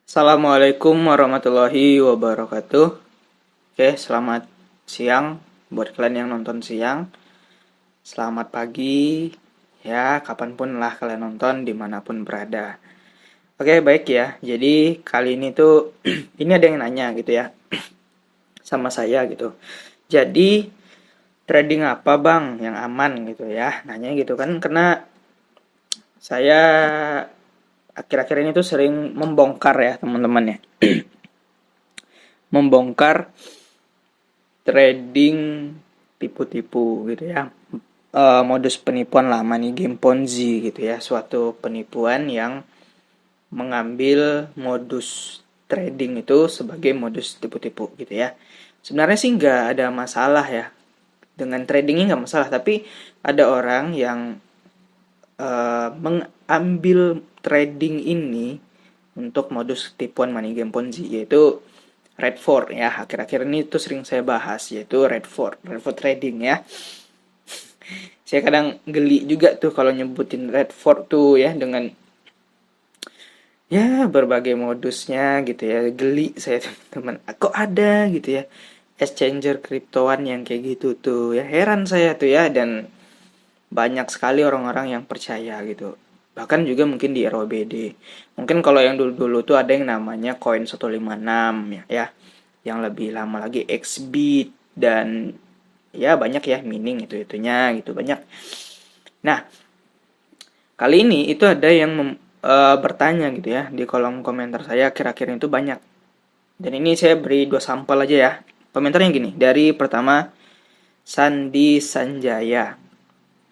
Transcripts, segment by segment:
Assalamualaikum warahmatullahi wabarakatuh. Oke, selamat siang buat kalian yang nonton siang. Selamat pagi, ya kapanpun lah kalian nonton, dimanapun berada. Oke, baik ya. Jadi kali ini tuh, ini ada yang nanya gitu ya, sama saya gitu. Jadi, trading apa bang yang aman gitu ya? Nanya gitu kan, karena saya akhir-akhir ini tuh sering membongkar ya teman-teman ya. Membongkar trading tipu-tipu gitu ya. Modus penipuan lama nih, game Ponzi gitu ya, suatu penipuan yang mengambil modus trading itu sebagai modus tipu-tipu gitu ya. Sebenarnya sih nggak ada masalah ya, dengan tradingnya nggak masalah, tapi ada orang yang mengambil trading ini untuk modus tipuan money game Ponzi, yaitu Redford ya. Akhir-akhir ini tuh sering saya bahas, yaitu Redford trading ya. Saya kadang geli juga tuh kalau nyebutin Redford tuh ya, dengan ya berbagai modusnya gitu ya. Geli saya teman, kok ada gitu ya exchanger kriptoan yang kayak gitu tuh ya. Heran saya tuh ya, dan banyak sekali orang-orang yang percaya gitu. Bahkan juga mungkin di ROBD. Mungkin kalau yang dulu-dulu tuh ada yang namanya Coin 156 ya. Yang lebih lama lagi Xbit, dan ya banyak ya mining itu-itunya gitu, banyak. Nah, kali ini itu ada yang bertanya gitu ya di kolom komentar saya akhir-akhir itu banyak. Dan ini saya beri 2 sampel aja ya. Komentarnya gini, dari pertama Sandi Sanjaya.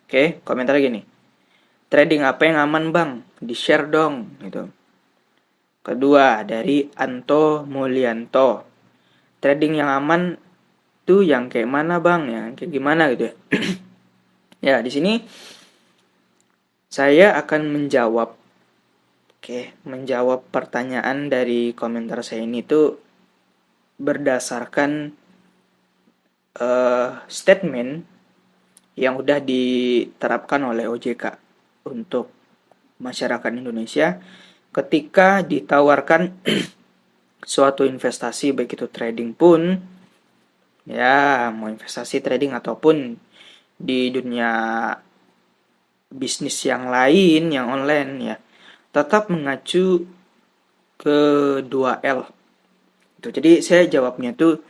Oke, komentarnya gini. Trading apa yang aman bang? Di-share dong gitu. Kedua dari Anto Mulyanto. Trading yang aman tuh yang kayak mana bang? Yang kayak gimana gitu ya. Ya, di sini saya akan menjawab pertanyaan dari komentar saya ini tuh berdasarkan statement yang udah diterapkan oleh OJK untuk masyarakat Indonesia ketika ditawarkan suatu investasi, baik itu trading pun ya, mau investasi trading ataupun di dunia bisnis yang lain yang online ya, tetap mengacu ke 2L. Jadi saya jawabnya tuh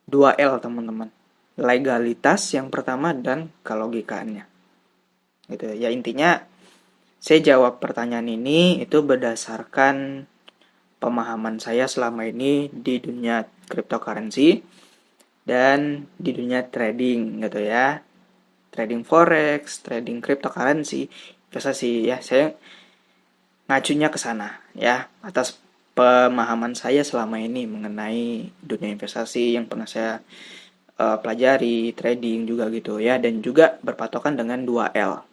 2L teman-teman. Legalitas yang pertama dan kelogikaannya. Gitu ya, intinya saya jawab pertanyaan ini itu berdasarkan pemahaman saya selama ini di dunia cryptocurrency dan di dunia trading gitu ya. Trading forex, trading cryptocurrency, investasi ya. Saya ngacunya ke sana ya, atas pemahaman saya selama ini mengenai dunia investasi yang pernah saya pelajari, trading juga gitu ya, dan juga berpatokan dengan 2L.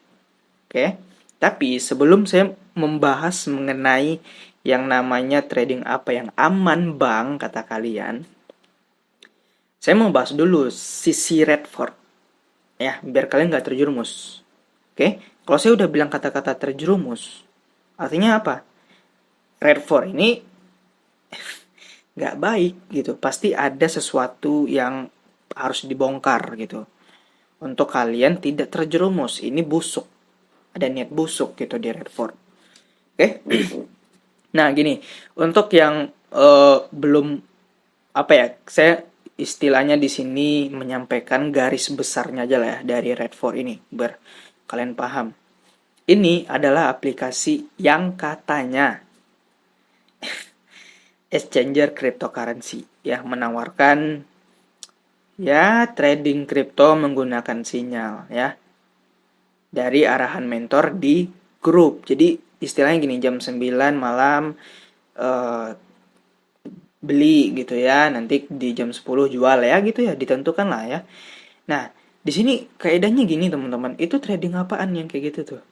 Oke. Tapi sebelum saya membahas mengenai yang namanya trading apa yang aman bang kata kalian, saya mau bahas dulu sisi Redford ya, biar kalian nggak terjerumus. Oke, kalau saya udah bilang kata-kata terjerumus, artinya apa? Redford ini nggak baik gitu, pasti ada sesuatu yang harus dibongkar gitu untuk kalian tidak terjerumus. Ini busuk, ada niat busuk gitu di Redford. Oke. Nah gini, untuk yang belum apa ya, saya istilahnya di sini menyampaikan garis besarnya aja lah ya dari Redford ini biar kalian paham. Ini adalah aplikasi yang katanya exchanger cryptocurrency ya, menawarkan ya trading kripto menggunakan sinyal ya dari arahan mentor di grup. Jadi istilahnya gini, jam 9 malam beli gitu ya, nanti di jam 10 jual ya gitu ya, ditentukan lah ya. Nah, di sini kaidahnya gini teman-teman, itu trading apaan yang kayak gitu tuh?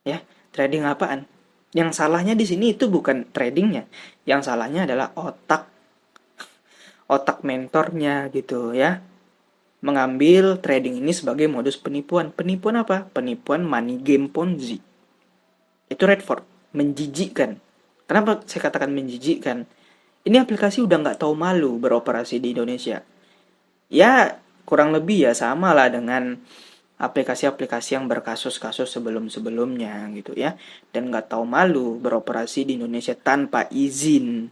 Ya, trading apaan? Yang salahnya di sini itu bukan tradingnya, yang salahnya adalah otak mentornya gitu ya. Mengambil trading ini sebagai modus penipuan. Penipuan apa? Penipuan money game Ponzi. Itu Redford, menjijikkan. Kenapa saya katakan menjijikkan? Ini aplikasi udah nggak tahu malu beroperasi di Indonesia. Ya, kurang lebih ya sama lah dengan aplikasi-aplikasi yang berkasus-kasus sebelum-sebelumnya gitu ya. Dan nggak tahu malu beroperasi di Indonesia tanpa izin.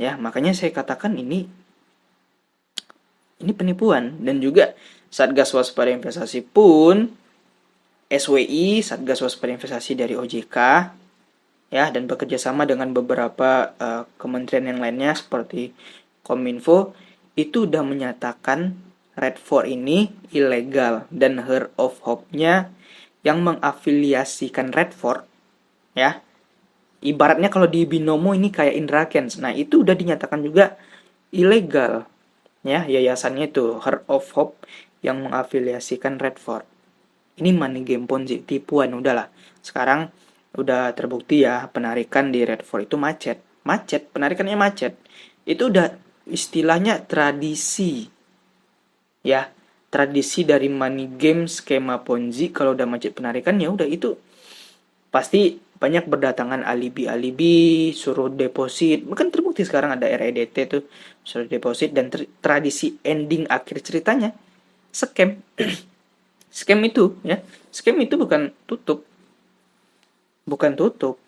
Ya, makanya saya katakan ini penipuan. Dan juga Satgas Waspada Investasi pun, SWI, Satgas Waspada Investasi dari OJK, ya, dan bekerja sama dengan beberapa kementerian yang lainnya seperti Kominfo, itu udah menyatakan Red4 ini ilegal, dan Heart of Hope-nya yang mengafiliasikan Red4, ya, ibaratnya kalau di Binomo ini kayak Indra Kents. Nah, itu udah dinyatakan juga ilegal, ya, yayasannya itu Heart of Hope yang mengafiliasikan Red4. Ini money game ponzi, tipuan, udahlah. Sekarang udah terbukti ya, penarikan di Red4 itu macet, penarikannya macet. Itu udah istilahnya tradisi, ya, tradisi dari money game skema ponzi. Kalau udah macet penarikan, ya udah, itu pasti banyak berdatangan alibi-alibi, suruh deposit. Kan terbukti sekarang ada REDT tuh, suruh deposit, dan tradisi ending akhir ceritanya scam. Scam itu, ya, scam itu bukan tutup.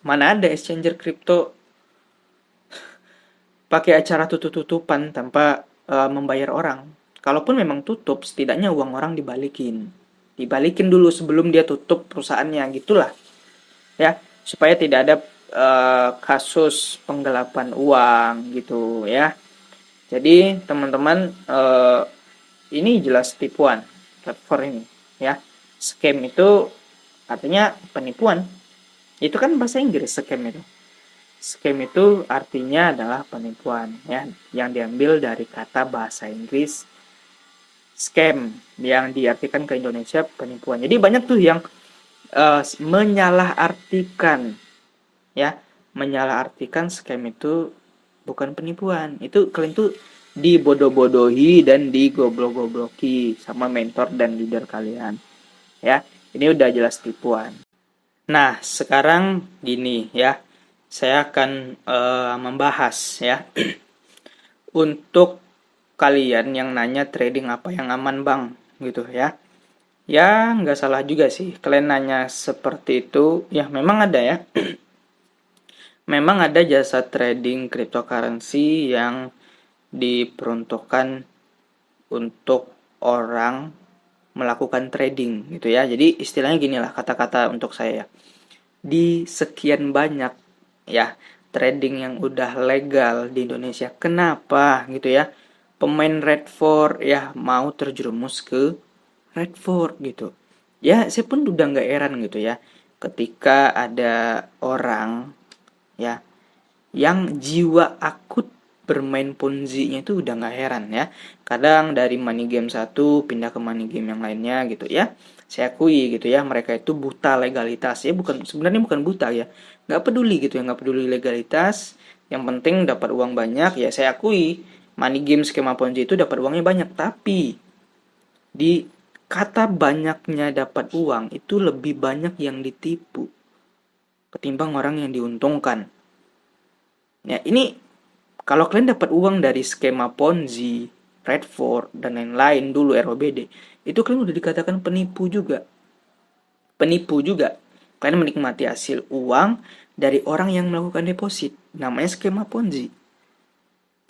Mana ada exchanger kripto pakai acara tutup-tutupan tanpa membayar orang. Kalaupun memang tutup, setidaknya uang orang dibalikin dulu sebelum dia tutup perusahaannya, gitulah, ya, supaya tidak ada kasus penggelapan uang gitu, ya. Jadi teman-teman, ini jelas tipuan platform ini, ya. Scam itu artinya penipuan. Itu kan bahasa Inggris, scam itu. Scam itu artinya adalah penipuan, ya, yang diambil dari kata bahasa Inggris scam, yang diartikan ke Indonesia penipuan. Jadi banyak tuh yang menyalahartikan, ya, menyalahartikan scam itu bukan penipuan. Itu kalian tuh dibodoh-bodohi dan digoblok-gobloki sama mentor dan leader kalian, ya. Ini udah jelas tipuan. Nah, sekarang gini, ya, saya akan membahas, ya, untuk kalian yang nanya trading apa yang aman bang, gitu ya. Ya, nggak salah juga sih kalian nanya seperti itu. Ya, memang ada, ya. Memang ada jasa trading cryptocurrency yang diperuntukkan untuk orang melakukan trading gitu ya. Jadi istilahnya gini lah kata-kata untuk saya. Di sekian banyak, ya, trading yang udah legal di Indonesia, kenapa gitu ya pemain Red4 ya mau terjerumus ke Red4 gitu. Ya, saya pun udah nggak heran gitu ya ketika ada orang, ya, yang jiwa akut bermain ponzi-nya itu udah nggak heran ya. Kadang dari money game satu pindah ke money game yang lainnya gitu ya. Saya akui gitu ya, mereka itu buta legalitas ya, sebenarnya bukan buta ya. Nggak peduli gitu ya, nggak peduli legalitas. Yang penting dapat uang banyak ya, saya akui money game skema ponzi itu dapat uangnya banyak, tapi di kata banyaknya dapat uang itu lebih banyak yang ditipu ketimbang orang yang diuntungkan. Ya, ini kalau kalian dapat uang dari skema Ponzi, Red4, dan lain-lain dulu ROBD, itu kalian udah dikatakan penipu juga. Penipu juga. Kalian menikmati hasil uang dari orang yang melakukan deposit. Namanya skema Ponzi.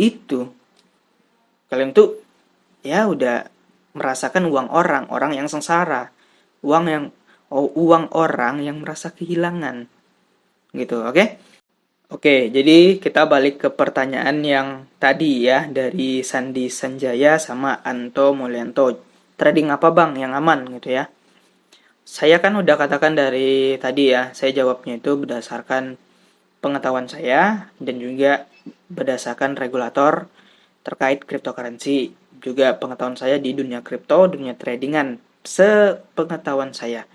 Itu kalian tuh ya udah merasakan uang orang yang sengsara. Uang orang yang merasa kehilangan. Gitu, oke? Oke, jadi kita balik ke pertanyaan yang tadi ya, dari Sandi Sanjaya sama Anto Mulyanto. Trading apa bang yang aman gitu ya? Saya kan udah katakan dari tadi ya, saya jawabnya itu berdasarkan pengetahuan saya dan juga berdasarkan regulator terkait cryptocurrency. Juga pengetahuan saya di dunia kripto, dunia tradingan, sepengetahuan saya.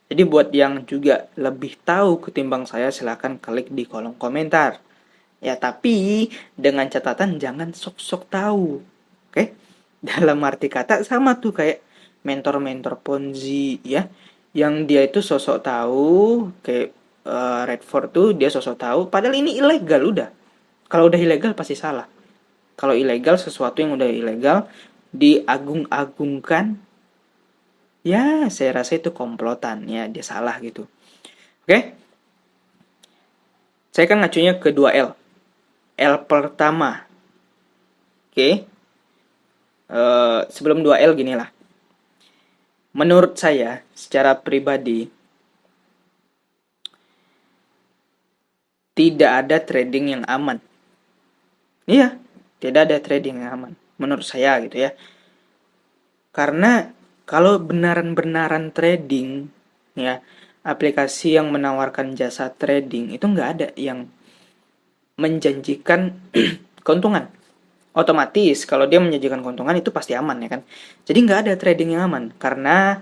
Jadi buat yang juga lebih tahu ketimbang saya, silahkan klik di kolom komentar. Ya, tapi dengan catatan jangan sok-sok tahu. Oke? Dalam arti kata sama tuh kayak mentor-mentor Ponzi ya, yang dia itu sosok tahu kayak Redford tuh dia sosok tahu, padahal ini ilegal udah. Kalau udah ilegal pasti salah. Kalau ilegal, sesuatu yang udah ilegal diagung-agungkan, ya saya rasa itu komplotan, ya dia salah gitu. Oke, saya kan ngacunya ke 2 L. L pertama, oke. Sebelum 2 L gini lah. Menurut saya, secara pribadi, tidak ada trading yang aman. Iya, tidak ada trading yang aman. Menurut saya gitu ya. Karena kalau benaran-benaran trading, ya, aplikasi yang menawarkan jasa trading itu nggak ada yang menjanjikan keuntungan. Otomatis kalau dia menjanjikan keuntungan itu pasti aman ya kan. Jadi nggak ada trading yang aman karena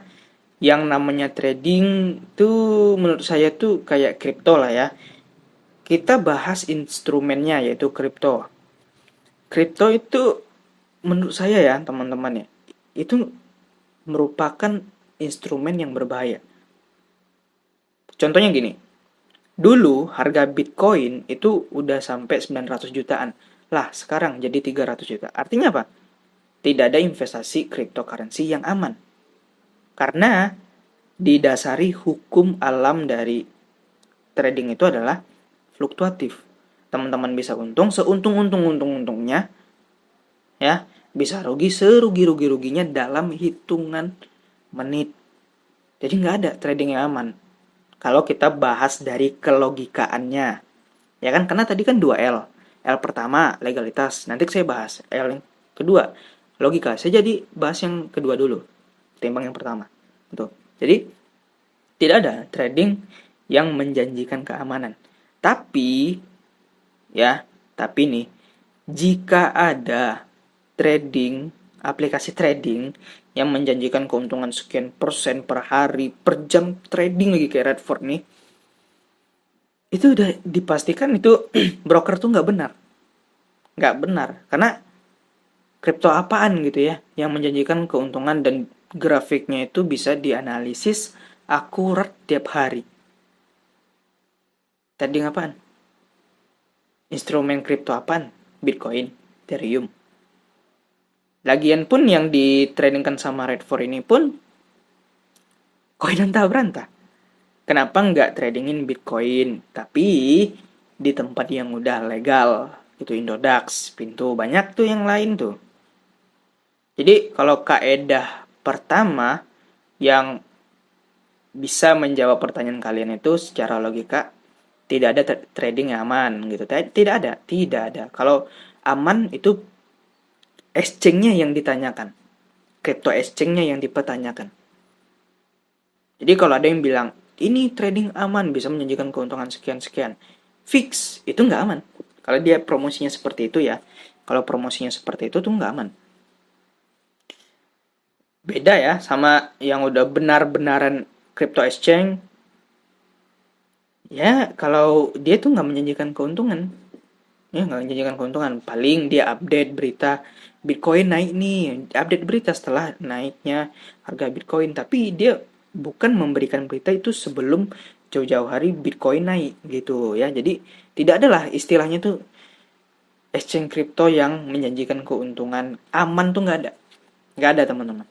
yang namanya trading tuh menurut saya tuh kayak kripto lah ya. Kita bahas instrumennya yaitu kripto. Kripto itu menurut saya ya teman-teman ya, itu merupakan instrumen yang berbahaya. Contohnya gini, dulu harga Bitcoin itu udah sampai 900 jutaan. Lah, sekarang jadi 300 juta. Artinya apa? Tidak ada investasi cryptocurrency yang aman. Karena didasari hukum alam dari trading itu adalah fluktuatif. Teman-teman bisa untung seuntung-untungnya, ya, bisa rugi serugi-ruginya dalam hitungan menit. Jadi nggak ada trading yang aman. Kalau kita bahas dari kelogikaannya, ya kan, karena tadi kan 2 L. L pertama legalitas, nanti saya bahas L yang kedua logika. Saya jadi bahas yang kedua dulu timbang yang pertama. Tuh. Jadi tidak ada trading yang menjanjikan keamanan. Tapi ya, tapi nih, jika ada trading, aplikasi trading yang menjanjikan keuntungan sekian persen per hari, per jam trading lagi kayak Redford nih, itu udah dipastikan itu broker tuh nggak benar. Nggak benar. Karena kripto apaan gitu ya, yang menjanjikan keuntungan dan grafiknya itu bisa dianalisis akurat tiap hari. Trading apaan? Instrumen kripto apaan? Bitcoin, Ethereum. Lagian pun yang ditradingkan sama Redford ini pun koin antah berantah. Kenapa nggak tradingin Bitcoin? Tapi di tempat yang udah legal. Itu Indodax, Pintu, banyak tuh yang lain tuh. Jadi kalau kaedah pertama yang bisa menjawab pertanyaan kalian itu secara logika, tidak ada trading yang aman gitu. Tidak ada. Kalau aman itu exchange-nya yang ditanyakan. Crypto exchange-nya yang dipertanyakan. Jadi kalau ada yang bilang, ini trading aman, bisa menjanjikan keuntungan sekian-sekian, fix, itu nggak aman. Kalau dia promosinya seperti itu ya, kalau promosinya seperti itu tuh nggak aman. Beda ya sama yang udah benar-benaran crypto exchange. Ya, kalau dia tuh nggak menjanjikan keuntungan. Ya, nggak menjanjikan keuntungan. Paling dia update berita Bitcoin naik nih. Update berita setelah naiknya harga Bitcoin. Tapi dia bukan memberikan berita itu sebelum jauh-jauh hari Bitcoin naik gitu ya. Jadi tidak adalah istilahnya tuh exchange crypto yang menjanjikan keuntungan aman tuh nggak ada. Nggak ada teman-teman.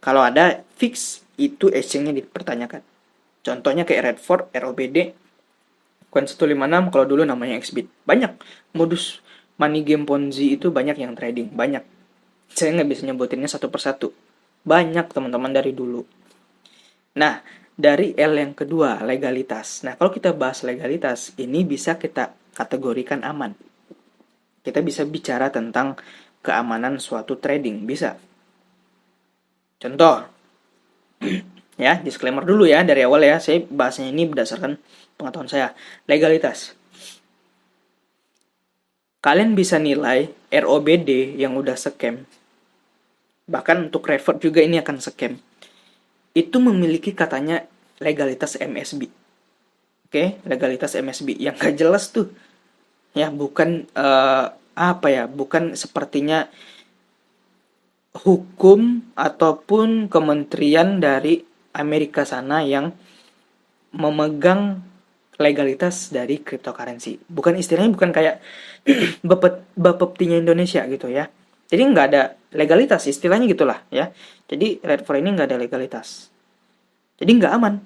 Kalau ada fix itu exchange-nya dipertanyakan. Contohnya kayak Redford, ROBD, Coin 156 kalau dulu namanya Xbit. Banyak modus money game Ponzi itu banyak yang trading, banyak. Saya nggak bisa nyebutinnya satu persatu. Banyak teman-teman dari dulu. Nah, dari L yang kedua, legalitas. Nah, kalau kita bahas legalitas, ini bisa kita kategorikan aman. Kita bisa bicara tentang keamanan suatu trading, bisa. Contoh, ya, disclaimer dulu ya dari awal ya, saya bahasnya ini berdasarkan pengetahuan saya. Legalitas. Kalian bisa nilai ROBD yang udah scam. Bahkan untuk Revert juga ini akan scam. Itu memiliki katanya legalitas MSB. Oke, legalitas MSB yang gak jelas tuh. Ya, bukan apa ya, bukan sepertinya hukum ataupun kementerian dari Amerika sana yang memegang legalitas dari cryptocurrency. Bukan istilahnya bukan kayak Bapeptinya Indonesia gitu ya. Jadi nggak ada legalitas, istilahnya gitulah ya. Jadi Redford ini nggak ada legalitas. Jadi nggak aman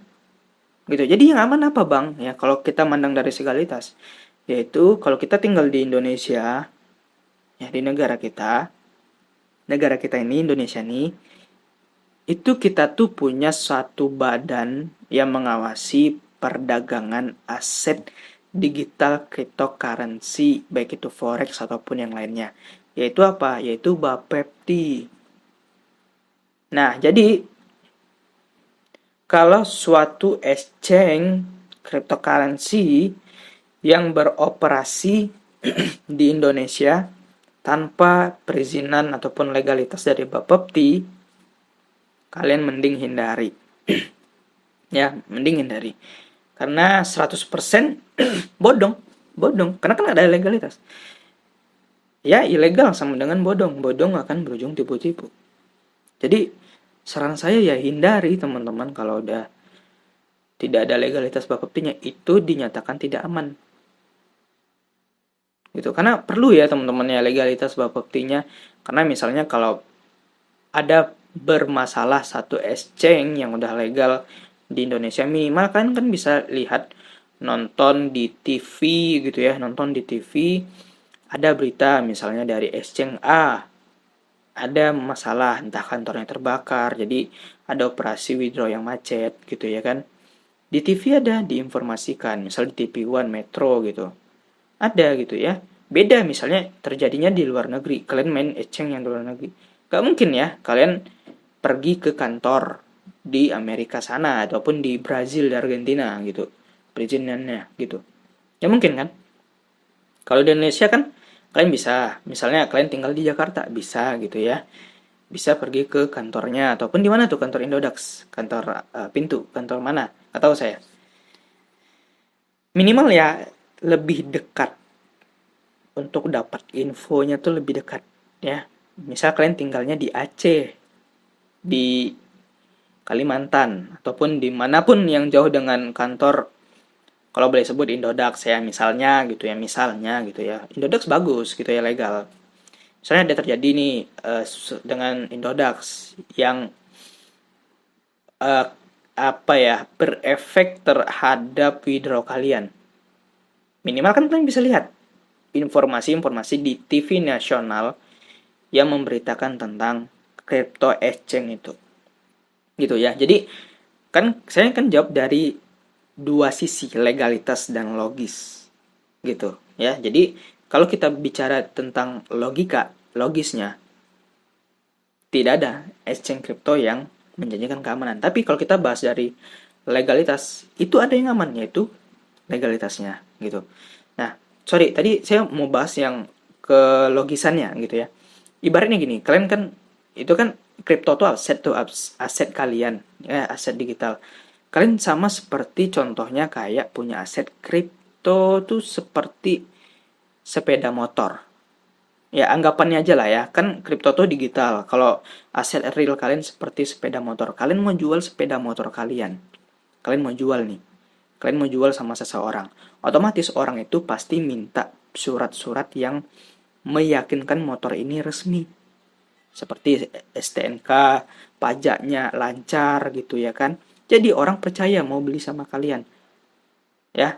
gitu. Jadi yang aman apa bang? Ya kalau kita mandang dari legalitas, yaitu kalau kita tinggal di Indonesia, ya di negara kita ini Indonesia nih, itu kita tuh punya suatu badan yang mengawasi perdagangan aset digital cryptocurrency, baik itu forex ataupun yang lainnya. Yaitu apa? Yaitu Bapepti. Nah, jadi kalau suatu exchange cryptocurrency yang beroperasi di Indonesia tanpa perizinan ataupun legalitas dari Bapepti, kalian mending hindari. Ya, mending hindari. Karena 100% bodong. Karena kan ada legalitas. Ya, ilegal sama dengan bodong. Bodong akan berujung tipu-tipu. Jadi, saran saya ya hindari teman-teman kalau udah tidak ada legalitas Bapeptinya, itu dinyatakan tidak aman. Gitu. Karena perlu ya teman-teman ya legalitas Bapeptinya. Karena misalnya kalau ada bermasalah satu exchange yang udah legal di Indonesia, minimal kan bisa lihat nonton di TV gitu ya, nonton di TV ada berita misalnya dari exchange A ada masalah, entah kantornya terbakar, jadi ada operasi withdraw yang macet gitu ya kan. Di TV ada diinformasikan, misal di TV One Metro gitu. Ada gitu ya. Beda misalnya terjadinya di luar negeri, kalian main exchange yang di luar negeri. Gak mungkin ya kalian pergi ke kantor di Amerika sana ataupun di Brazil, di Argentina gitu. Perizinannya gitu. Ya mungkin kan? Kalau di Indonesia kan kalian bisa, misalnya kalian tinggal di Jakarta, bisa gitu ya. Bisa pergi ke kantornya ataupun di mana tuh kantor Indodax, kantor pintu, kantor mana? Nggak tahu saya. Minimal ya lebih dekat untuk dapat infonya tuh lebih dekat ya. Misal kalian tinggalnya di Aceh, di Kalimantan ataupun dimanapun yang jauh dengan kantor, kalau boleh sebut Indodax ya misalnya gitu ya, Indodax bagus gitu ya, legal. Misalnya ada terjadi nih dengan Indodax yang uh, apa ya berefek terhadap withdraw kalian, minimal kan kalian bisa lihat informasi-informasi di TV nasional yang memberitakan tentang crypto exchange itu gitu ya. Jadi kan saya kan jawab dari dua sisi, legalitas dan logis gitu ya. Jadi kalau kita bicara tentang logisnya, tidak ada exchange crypto yang menjanjikan keamanan. Tapi kalau kita bahas dari legalitas, itu ada yang aman, yaitu legalitasnya gitu. Nah, sorry, tadi saya mau bahas yang ke logisannya gitu ya. Ibaratnya gini, kalian kan itu kan kripto tuh aset kalian ya, aset digital. Kalian sama seperti contohnya kayak punya aset kripto tuh seperti sepeda motor. Ya anggapannya aja lah ya, kan kripto tuh digital. Kalau aset real kalian seperti sepeda motor, kalian mau jual sepeda motor kalian, kalian mau jual nih, kalian mau jual sama seseorang, otomatis orang itu pasti minta surat-surat yang meyakinkan motor ini resmi, seperti STNK, pajaknya lancar gitu ya kan. Jadi orang percaya mau beli sama kalian. Ya,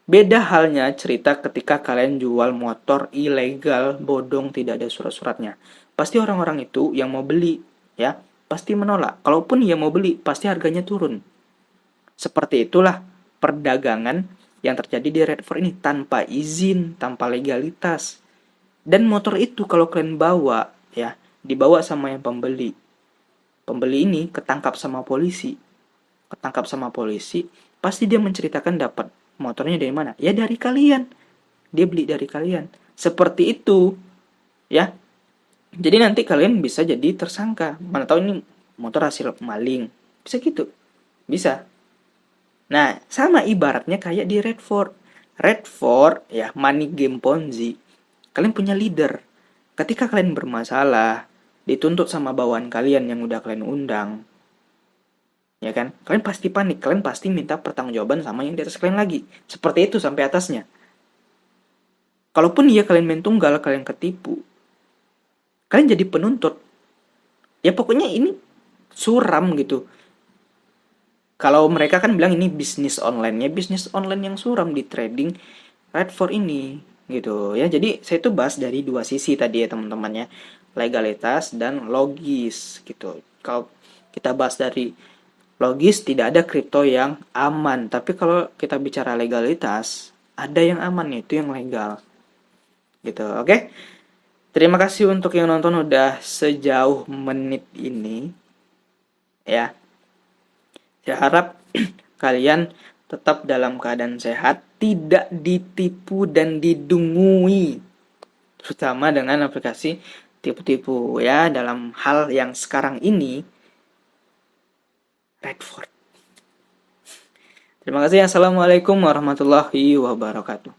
beda halnya cerita ketika kalian jual motor ilegal, bodong, tidak ada surat-suratnya. Pasti orang-orang itu yang mau beli, ya, pasti menolak. Kalaupun ia mau beli, pasti harganya turun. Seperti itulah perdagangan yang terjadi di Redford ini tanpa izin, tanpa legalitas. Dan motor itu kalau kalian bawa, ya, dibawa sama yang pembeli. Pembeli ini ketangkap sama polisi. Pasti dia menceritakan dapat motornya dari mana? Ya dari kalian. Dia beli dari kalian. Seperti itu. Ya. Jadi nanti kalian bisa jadi tersangka. Mana tahu ini motor hasil maling. Bisa gitu. Bisa. Nah, sama ibaratnya kayak di Redford. Redford, ya, money game Ponzi. Kalian punya leader. Ketika kalian bermasalah, dituntut sama bawahan kalian yang udah kalian undang, Ya kan? Kalian pasti panik, kalian pasti minta pertanggungjawaban sama yang di atas kalian lagi. Seperti itu sampai atasnya. Kalaupun iya kalian main tunggal, kalian ketipu, kalian jadi penuntut. Ya pokoknya ini suram gitu. Kalau mereka kan bilang ini bisnis online, ya bisnis online yang suram di trading Redford ini gitu ya. Jadi saya tuh bahas dari dua sisi tadi ya teman-teman ya, legalitas dan logis gitu. Kalau kita bahas dari logis, tidak ada kripto yang aman, tapi kalau kita bicara legalitas, ada yang aman, itu yang legal gitu. Oke, terima kasih untuk yang nonton udah sejauh menit ini ya. Saya harap kalian tetap dalam keadaan sehat, tidak ditipu dan didungui, terutama dengan aplikasi tipu-tipu ya, dalam hal yang sekarang ini Redford. Terima kasih. Assalamualaikum warahmatullahi wabarakatuh.